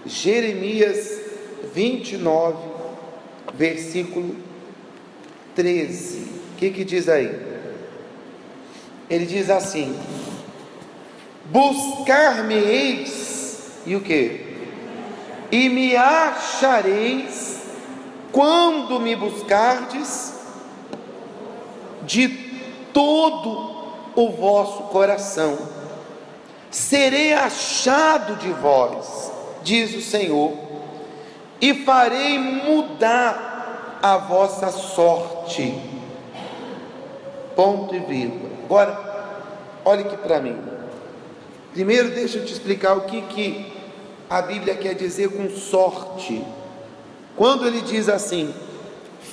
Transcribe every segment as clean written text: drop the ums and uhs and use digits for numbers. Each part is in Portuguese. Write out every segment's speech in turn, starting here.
Jeremias 29, versículo 13. O que diz aí? Ele diz assim: buscar-me-eis, e o que? E me achareis, quando me buscardes de todo o vosso coração. Serei achado de vós, diz o Senhor, e farei mudar a vossa sorte. Ponto e vírgula. Agora, olhe aqui para mim. Primeiro, deixa eu te explicar o que a Bíblia quer dizer com sorte. Quando ele diz assim: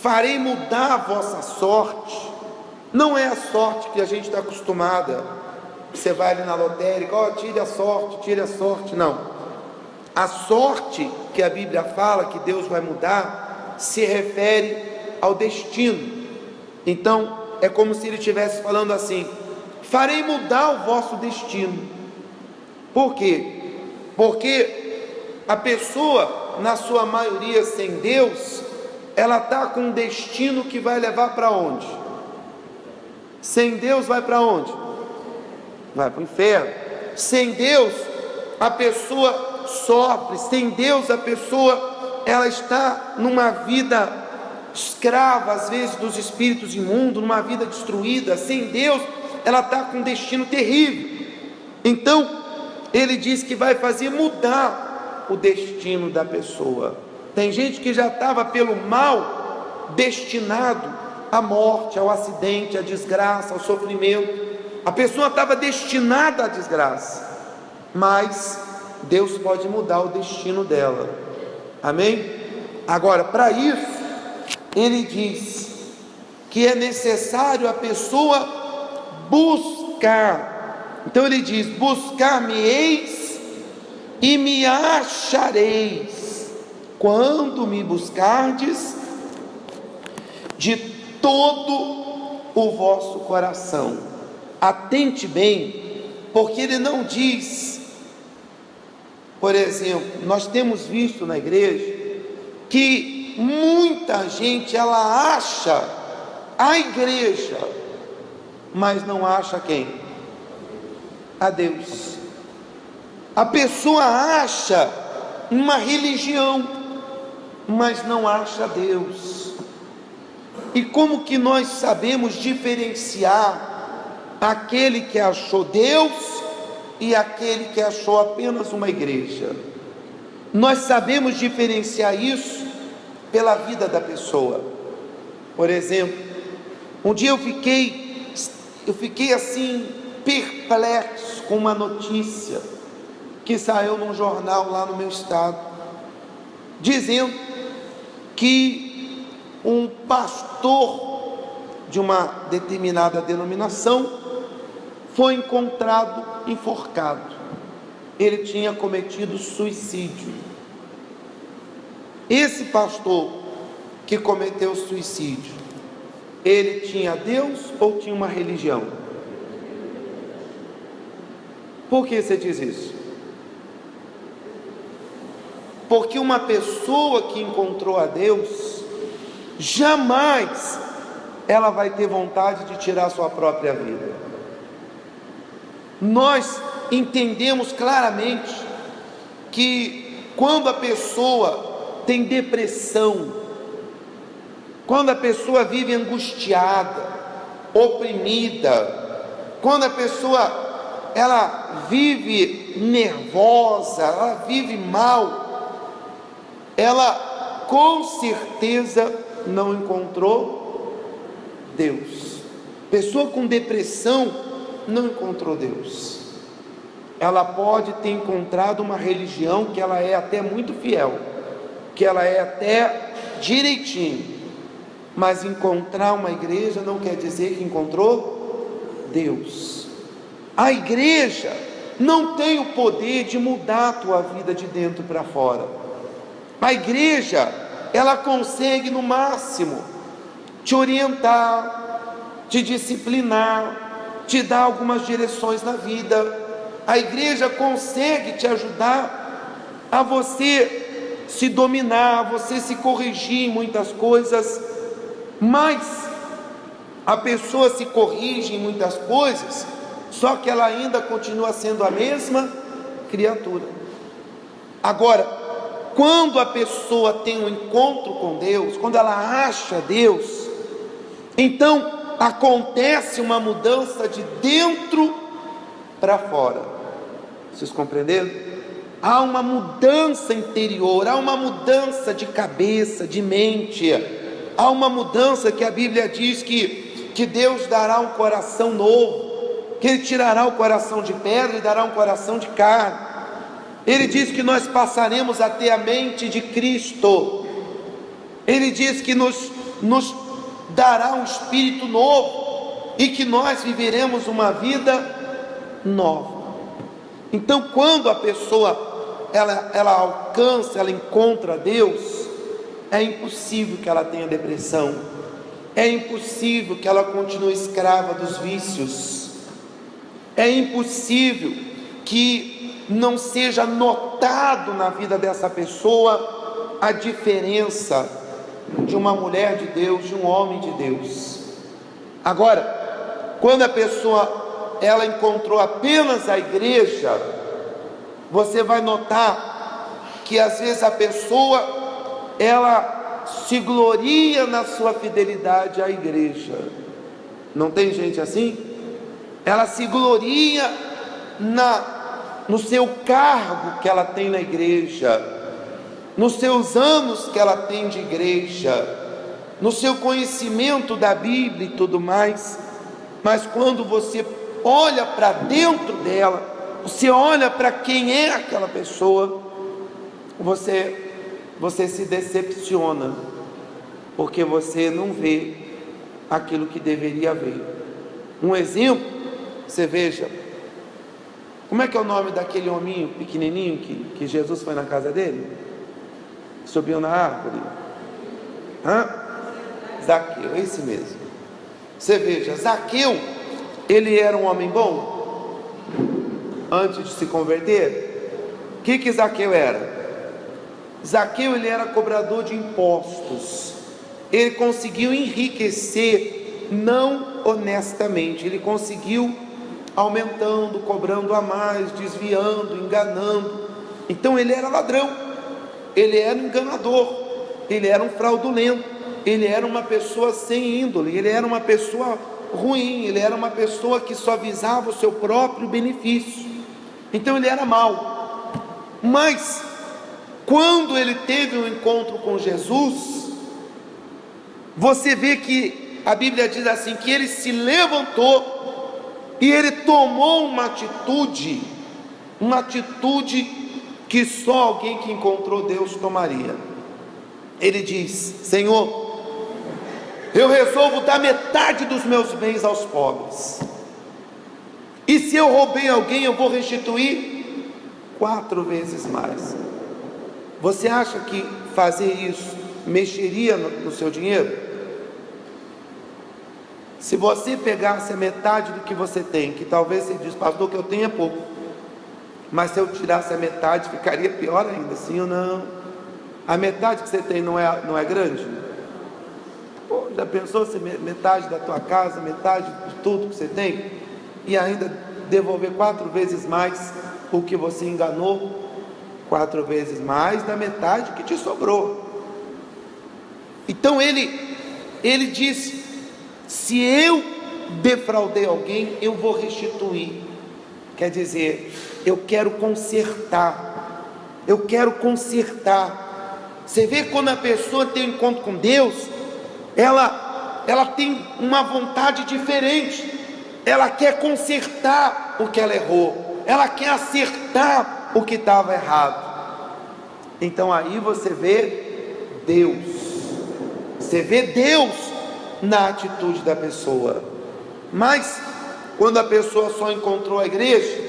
farei mudar a vossa sorte, não é a sorte que a gente está acostumada. Você vai ali na lotérica, tire a sorte, não. A sorte que a Bíblia fala que Deus vai mudar se refere ao destino. Então é como se ele estivesse falando assim: farei mudar o vosso destino. Por quê? Porque a pessoa, na sua maioria sem Deus, ela está com um destino que vai levar para onde? Sem Deus vai para onde? Vai para o inferno. Sem Deus a pessoa sofre. Sem Deus a pessoa, ela está numa vida escrava, às vezes, dos espíritos imundos, numa vida destruída. Sem Deus ela está com um destino terrível. Então ele diz que vai fazer mudar o destino da pessoa. Tem gente que já estava pelo mal destinado à morte, ao acidente, à desgraça, ao sofrimento. A pessoa estava destinada à desgraça, mas Deus pode mudar o destino dela. Amém? Agora, para isso, ele diz que é necessário a pessoa buscar. Então ele diz: buscar-me-eis e me achareis, quando me buscardes de todo o vosso coração. Atente bem, porque ele não diz, por exemplo, nós temos visto na igreja que muita gente, ela acha a igreja, mas não acha quem? A Deus. A pessoa acha uma religião, mas não acha Deus. E como que nós sabemos diferenciar aquele que achou Deus e aquele que achou apenas uma igreja? Nós sabemos diferenciar isso pela vida da pessoa. Por exemplo, um dia eu fiquei assim perplexo com uma notícia que saiu num jornal lá no meu estado, dizendo que um pastor de uma determinada denominação foi encontrado enforcado. Ele tinha cometido suicídio. Esse pastor que cometeu suicídio, ele tinha Deus ou tinha uma religião? Por que você diz isso? Porque uma pessoa que encontrou a Deus, jamais ela vai ter vontade de tirar sua própria vida. Nós entendemos claramente que quando a pessoa tem depressão, quando a pessoa vive angustiada, oprimida, quando a pessoa ela vive nervosa, ela vive mal, ela com certeza não encontrou Deus. Pessoa com depressão não encontrou Deus. Ela pode ter encontrado uma religião que ela é até muito fiel, que ela é até direitinho, mas encontrar uma igreja não quer dizer que encontrou Deus. A igreja não tem o poder de mudar a tua vida de dentro para fora. A igreja, ela consegue no máximo te orientar, te disciplinar, te dar algumas direções na vida. A igreja consegue te ajudar a você se dominar, a você se corrigir em muitas coisas, mas a pessoa se corrige em muitas coisas, só que ela ainda continua sendo a mesma criatura. Agora, quando a pessoa tem um encontro com Deus, quando ela acha Deus, então acontece uma mudança de dentro para fora. Vocês compreenderam? Há uma mudança interior, há uma mudança de cabeça, de mente, há uma mudança que a Bíblia diz que Deus dará um coração novo, que Ele tirará o coração de pedra e dará um coração de carne. Ele diz que nós passaremos a ter a mente de Cristo. Ele diz que nos dará um espírito novo e que nós viveremos uma vida nova. Então, quando a pessoa ela alcança, ela encontra Deus, é impossível que ela tenha depressão, é impossível que ela continue escrava dos vícios, é impossível que não seja notado na vida dessa pessoa a diferença de uma mulher de Deus, de um homem de Deus. Agora, quando a pessoa ela encontrou apenas a igreja, você vai notar que às vezes a pessoa ela se gloria na sua fidelidade à igreja. Não tem gente assim? Ela se gloria no seu cargo que ela tem na igreja, nos seus anos que ela tem de igreja, no seu conhecimento da Bíblia e tudo mais. Mas quando você olha para dentro dela, você olha para quem é aquela pessoa, você se decepciona, porque você não vê aquilo que deveria ver. Um exemplo, você veja, como é que é o nome daquele hominho pequenininho que Jesus foi na casa dele? Subiu na árvore? Zaqueu, é esse mesmo. Você veja, Zaqueu, ele era um homem bom? Antes de se converter? O que Zaqueu era? Zaqueu, ele era cobrador de impostos. Ele conseguiu enriquecer não honestamente. Ele conseguiu aumentando, cobrando a mais, desviando, enganando. Então ele era ladrão, ele era enganador, ele era um fraudulento, ele era uma pessoa sem índole, ele era uma pessoa ruim, ele era uma pessoa que só visava o seu próprio benefício. Então ele era mau. Mas quando ele teve um encontro com Jesus, você vê que a Bíblia diz assim, que ele se levantou e ele tomou uma atitude que só alguém que encontrou Deus tomaria. Ele diz: Senhor, eu resolvo dar metade dos meus bens aos pobres, e se eu roubei alguém, eu vou restituir 4 vezes mais. Você acha que fazer isso mexeria no seu dinheiro? Se você pegasse a metade do que você tem, que talvez você diz, pastor, que eu tenho é pouco, mas se eu tirasse a metade, ficaria pior ainda, sim ou não? A metade que você tem não é grande? Pô, já pensou se metade da tua casa, metade de tudo que você tem, e ainda devolver 4 vezes mais o que você enganou, 4 vezes mais da metade que te sobrou? Então ele diz: se eu defraudei alguém, eu vou restituir. Quer dizer, eu quero consertar. Você vê, quando a pessoa tem um encontro com Deus, ela tem uma vontade diferente. Ela quer consertar o que ela errou, ela quer acertar o que estava errado. Então aí você vê Deus na atitude da pessoa. Mas quando a pessoa só encontrou a igreja,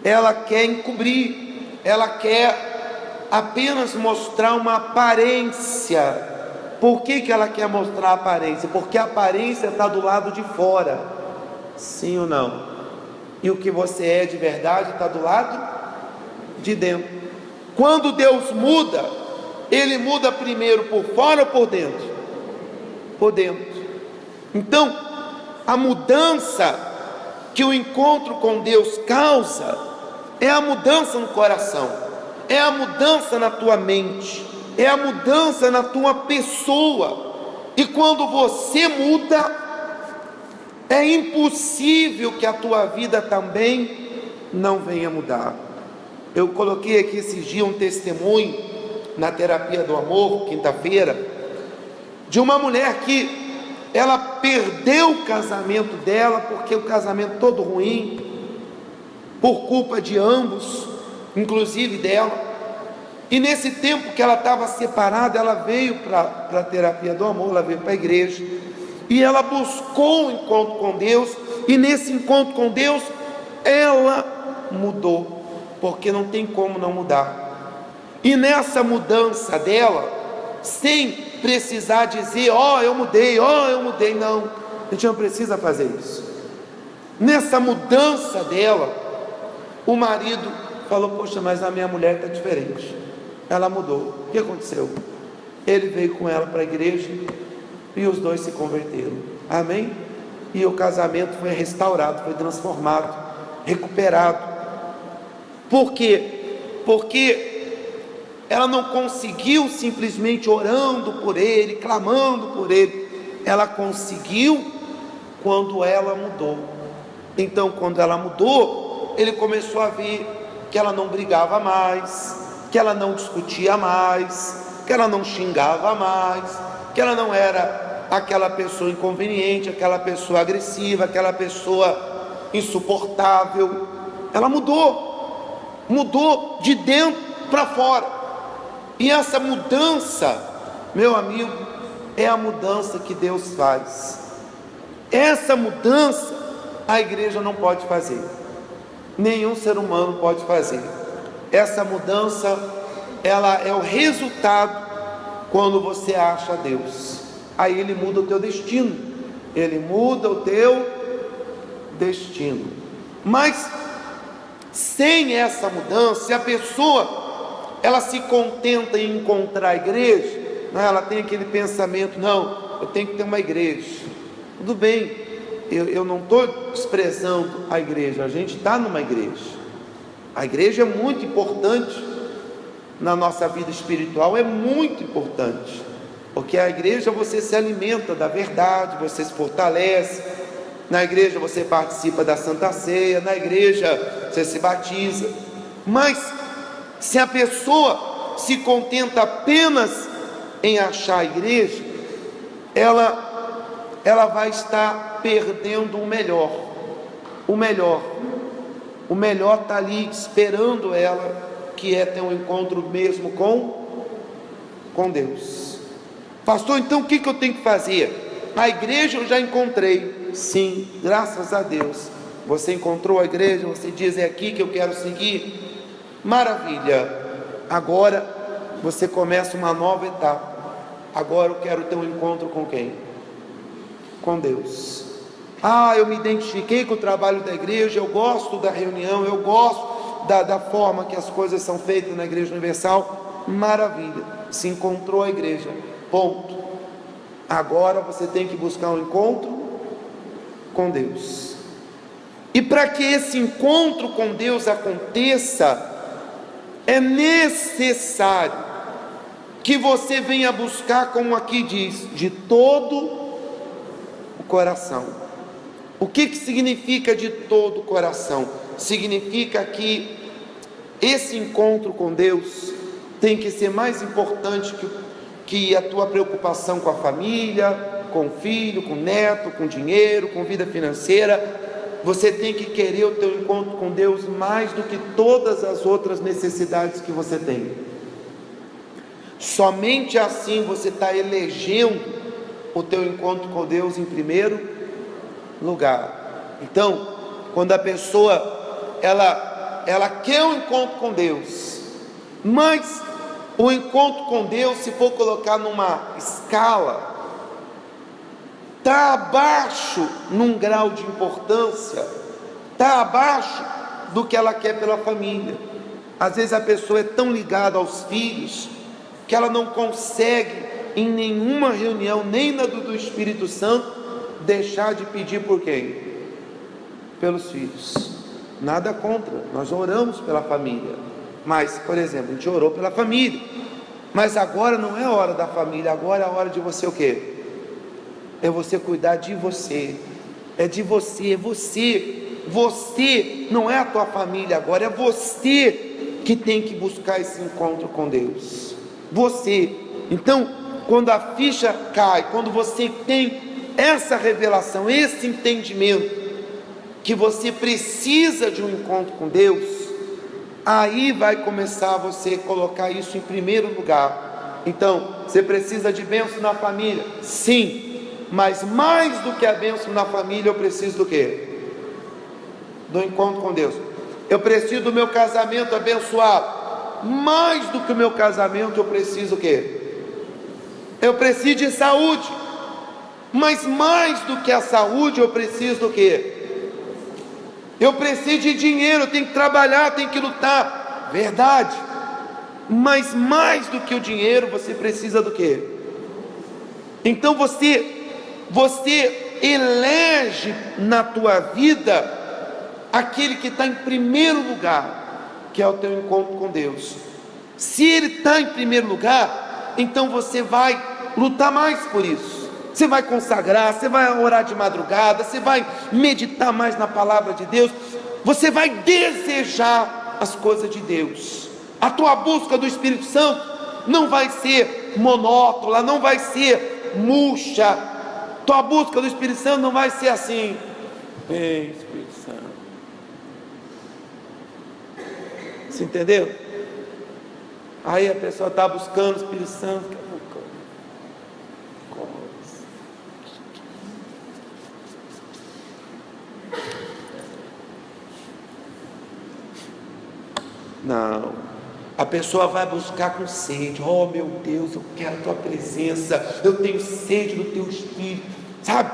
ela quer encobrir, ela quer apenas mostrar uma aparência. Por que ela quer mostrar a aparência? Porque a aparência está do lado de fora, sim ou não? E o que você é de verdade está do lado de dentro. Quando Deus muda, Ele muda primeiro por fora ou por dentro? Por dentro. Então, a mudança que o encontro com Deus causa é a mudança no coração, é a mudança na tua mente, é a mudança na tua pessoa. E quando você muda, é impossível que a tua vida também não venha mudar. Eu coloquei aqui esses dias um testemunho na terapia do amor, quinta-feira, de uma mulher que ela perdeu o casamento dela, porque o casamento todo ruim, por culpa de ambos, inclusive dela. E nesse tempo que ela estava separada, ela veio para a terapia do amor, ela veio para a igreja, e ela buscou um encontro com Deus, e nesse encontro com Deus, ela mudou, porque não tem como não mudar. E nessa mudança dela, sem precisar dizer, eu mudei, não, a gente não precisa fazer isso. Nessa mudança dela, o marido falou, poxa, mas a minha mulher está diferente, ela mudou. O que aconteceu? Ele veio com ela para a igreja, e os dois se converteram, amém? E o casamento foi restaurado, foi transformado, recuperado. Por quê? Porque ela não conseguiu simplesmente orando por ele, clamando por ele, ela conseguiu quando ela mudou. Então, quando ela mudou, ele começou a ver que ela não brigava mais, que ela não discutia mais, que ela não xingava mais, que ela não era aquela pessoa inconveniente, aquela pessoa agressiva, aquela pessoa insuportável. Ela mudou de dentro para fora. E essa mudança, meu amigo, é a mudança que Deus faz. Essa mudança a igreja não pode fazer, nenhum ser humano pode fazer. Essa mudança, ela é o resultado quando você acha Deus. Aí Ele muda o teu destino, Ele muda o teu destino. Mas sem essa mudança, se a pessoa ela se contenta em encontrar a igreja, ela tem aquele pensamento, não, eu tenho que ter uma igreja. Tudo bem, eu não estou desprezando a igreja, a gente está numa igreja. A igreja é muito importante na nossa vida espiritual, é muito importante, porque a igreja você se alimenta da verdade, você se fortalece, na igreja você participa da Santa Ceia, na igreja você se batiza. Mas se a pessoa se contenta apenas em achar a igreja, ela vai estar perdendo o melhor. O melhor está ali esperando ela, que é ter um encontro mesmo com Deus. Pastor, então o que eu tenho que fazer? A igreja eu já encontrei. Sim, graças a Deus. Você encontrou a igreja, você diz, é aqui que eu quero seguir. Maravilha, agora você começa uma nova etapa. Agora eu quero ter um encontro com quem? Com Deus. Eu me identifiquei com o trabalho da igreja, eu gosto da reunião, eu gosto da forma que as coisas são feitas na Igreja Universal. Maravilha, se encontrou a igreja, ponto. Agora você tem que buscar um encontro com Deus. E para que esse encontro com Deus aconteça, é necessário que você venha buscar, como aqui diz, de todo o coração. O que significa de todo o coração? Significa que esse encontro com Deus tem que ser mais importante que a tua preocupação com a família, com o filho, com o neto, com dinheiro, com vida financeira. Você tem que querer o teu encontro com Deus mais do que todas as outras necessidades que você tem. Somente assim você está elegendo o teu encontro com Deus em primeiro lugar. Então, quando a pessoa ela quer um encontro com Deus, mas o encontro com Deus, se for colocar numa escala, está abaixo num grau de importância, está abaixo do que ela quer pela família, Às vezes a pessoa é tão ligada aos filhos que ela não consegue em nenhuma reunião, nem na do Espírito Santo, deixar de pedir por quem? Pelos filhos. Nada contra, nós oramos pela família, mas, por exemplo, a gente orou pela família, mas agora não é a hora da família, agora é a hora de você o quê? É você cuidar de você, é de você, é você não é a tua família agora, é você que tem que buscar esse encontro com Deus, você. Então, quando a ficha cai, quando você tem essa revelação, esse entendimento, que você precisa de um encontro com Deus, aí vai começar você a colocar isso em primeiro lugar. Então, você precisa de bênção na família? Sim, mas mais do que a bênção na família, eu preciso do quê? Do encontro com Deus. Eu preciso do meu casamento abençoado. Mais do que o meu casamento, eu preciso o quê? Eu preciso de saúde. Mas mais do que a saúde, eu preciso do quê? Eu preciso de dinheiro, eu tenho que trabalhar, tenho que lutar. Verdade. Mas mais do que o dinheiro, você precisa do quê? Então você elege na tua vida aquele que está em primeiro lugar, que é o teu encontro com Deus. Se ele está em primeiro lugar, então você vai lutar mais por isso. Você vai consagrar, você vai orar de madrugada, você vai meditar mais na palavra de Deus, você vai desejar as coisas de Deus. A tua busca do Espírito Santo não vai ser monótona, não vai ser murcha. Tua busca do Espírito Santo não vai ser assim: ei, Espírito Santo. Você entendeu? Aí a pessoa está buscando o Espírito Santo. Não, a pessoa vai buscar com sede. Oh meu Deus, eu quero a tua presença, eu tenho sede do teu Espírito, sabe?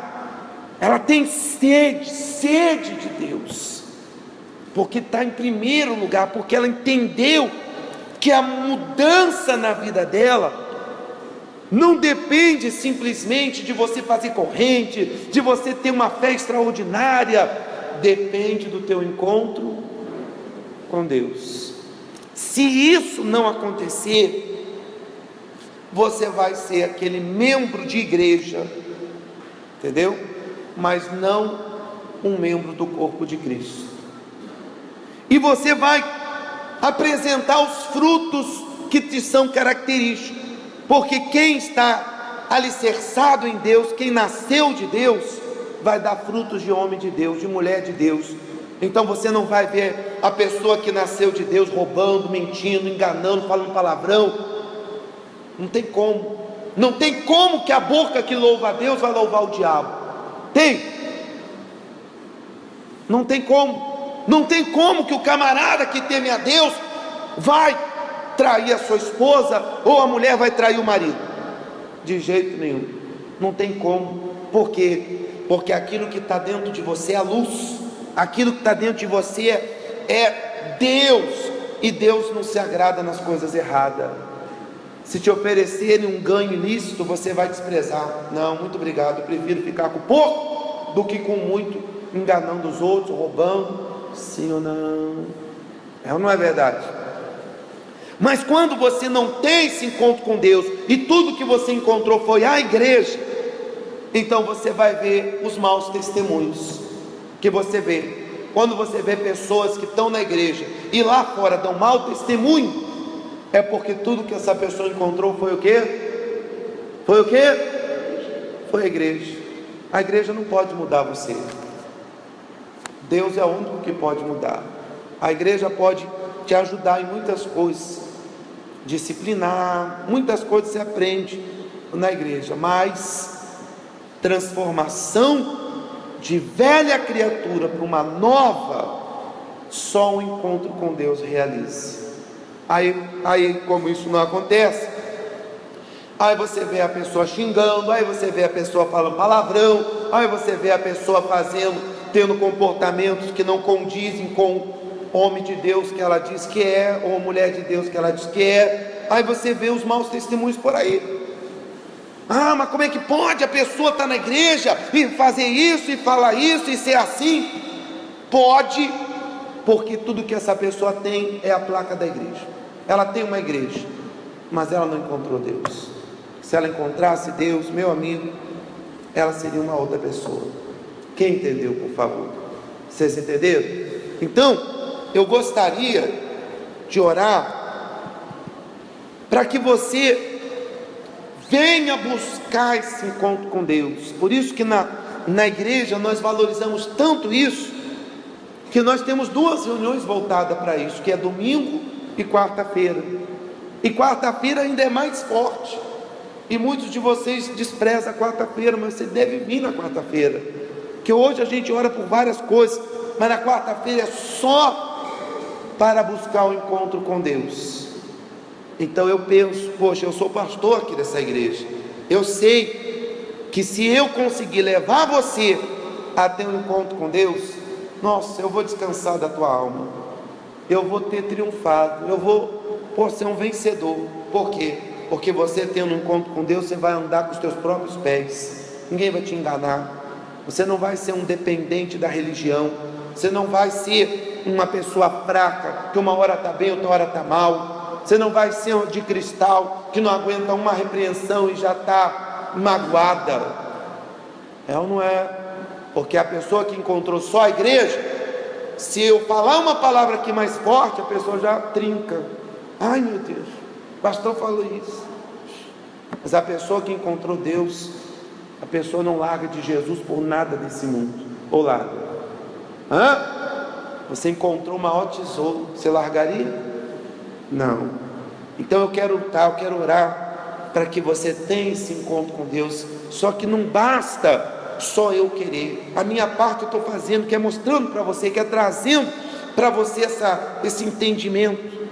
Ela tem sede de Deus, porque está em primeiro lugar, porque ela entendeu que a mudança na vida dela não depende simplesmente de você fazer corrente, de você ter uma fé extraordinária, depende do teu encontro com Deus. Se isso não acontecer, você vai ser aquele membro de igreja, entendeu? Mas não um membro do corpo de Cristo. E você vai apresentar os frutos que te são característicos, porque quem está alicerçado em Deus, quem nasceu de Deus, vai dar frutos de homem de Deus, de mulher de Deus. Então você não vai ver a pessoa que nasceu de Deus roubando, mentindo, enganando, falando palavrão. Não tem como. Não tem como que a boca que louva a Deus vai louvar o diabo. Tem? Não tem como. Não tem como que o camarada que teme a Deus vai trair a sua esposa, ou a mulher vai trair o marido. De jeito nenhum. Não tem como. Por quê? Porque aquilo que está dentro de você é a luz. Aquilo que está dentro de você é Deus, e Deus não se agrada nas coisas erradas. Se te oferecerem um ganho ilícito, você vai desprezar. Não, muito obrigado, eu prefiro ficar com pouco do que com muito, enganando os outros, roubando. Sim ou não? É ou não é verdade? Mas quando você não tem esse encontro com Deus, e tudo que você encontrou foi a igreja, então você vai ver os maus testemunhos que você vê. Quando você vê pessoas que estão na igreja e lá fora dão mau testemunho, é porque tudo que essa pessoa encontrou foi o quê? Foi o quê? Foi a igreja. A igreja não pode mudar você. Deus é o único que pode mudar. A igreja pode te ajudar em muitas coisas, disciplinar, muitas coisas você aprende na igreja, mas transformação de velha criatura para uma nova, só um encontro com Deus realiza. Aí como isso não acontece, aí você vê a pessoa xingando, aí você vê a pessoa falando palavrão, aí você vê a pessoa tendo comportamentos que não condizem com homem de Deus que ela diz que é, ou mulher de Deus que ela diz que é. Aí você vê os maus testemunhos por aí. Ah, mas como é que pode a pessoa estar na igreja e fazer isso e falar isso e ser assim? Pode, porque tudo que essa pessoa tem é a placa da igreja. Ela tem uma igreja, mas ela não encontrou Deus. Se ela encontrasse Deus, meu amigo, ela seria uma outra pessoa. Quem entendeu, por favor? Vocês entenderam? Então, eu gostaria de orar para que você venha buscar esse encontro com Deus. Por isso que na igreja nós valorizamos tanto isso, que nós temos 2 reuniões voltadas para isso, que é domingo e quarta-feira. E quarta-feira ainda é mais forte. E muitos de vocês desprezam a quarta-feira, mas você deve vir na quarta-feira. Que hoje a gente ora por várias coisas, mas na quarta-feira é só para buscar o encontro com Deus. Então eu penso, poxa, eu sou pastor aqui dessa igreja, eu sei que se eu conseguir levar você a ter um encontro com Deus, nossa, eu vou descansar da tua alma, eu vou ter triunfado, eu vou ser um vencedor. Por quê? Porque você tendo um encontro com Deus, você vai andar com os teus próprios pés, ninguém vai te enganar, você não vai ser um dependente da religião, você não vai ser uma pessoa fraca, que uma hora está bem, outra hora está mal. Você não vai ser de cristal, que não aguenta uma repreensão e já está magoada. É ou não é? Porque a pessoa que encontrou só a igreja, se eu falar uma palavra aqui mais forte, a pessoa já trinca. Ai meu Deus, o pastor falou isso. Mas a pessoa que encontrou Deus, a pessoa não larga de Jesus por nada desse mundo. Ou larga? Você encontrou o maior tesouro, você largaria? Não. Então eu quero lutar, eu quero orar para que você tenha esse encontro com Deus. Só que não basta só eu querer. A minha parte eu estou fazendo, que é mostrando para você, que é trazendo para você esse entendimento,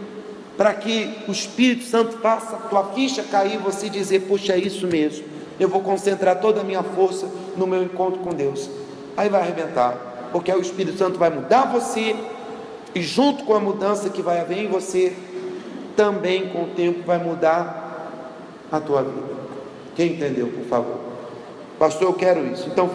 para que o Espírito Santo faça a tua ficha cair e você dizer, puxa, é isso mesmo, eu vou concentrar toda a minha força no meu encontro com Deus. Aí vai arrebentar, porque aí o Espírito Santo vai mudar você, e junto com a mudança que vai haver em você, também com o tempo vai mudar a tua vida. Quem entendeu, por favor? Pastor, eu quero isso. Então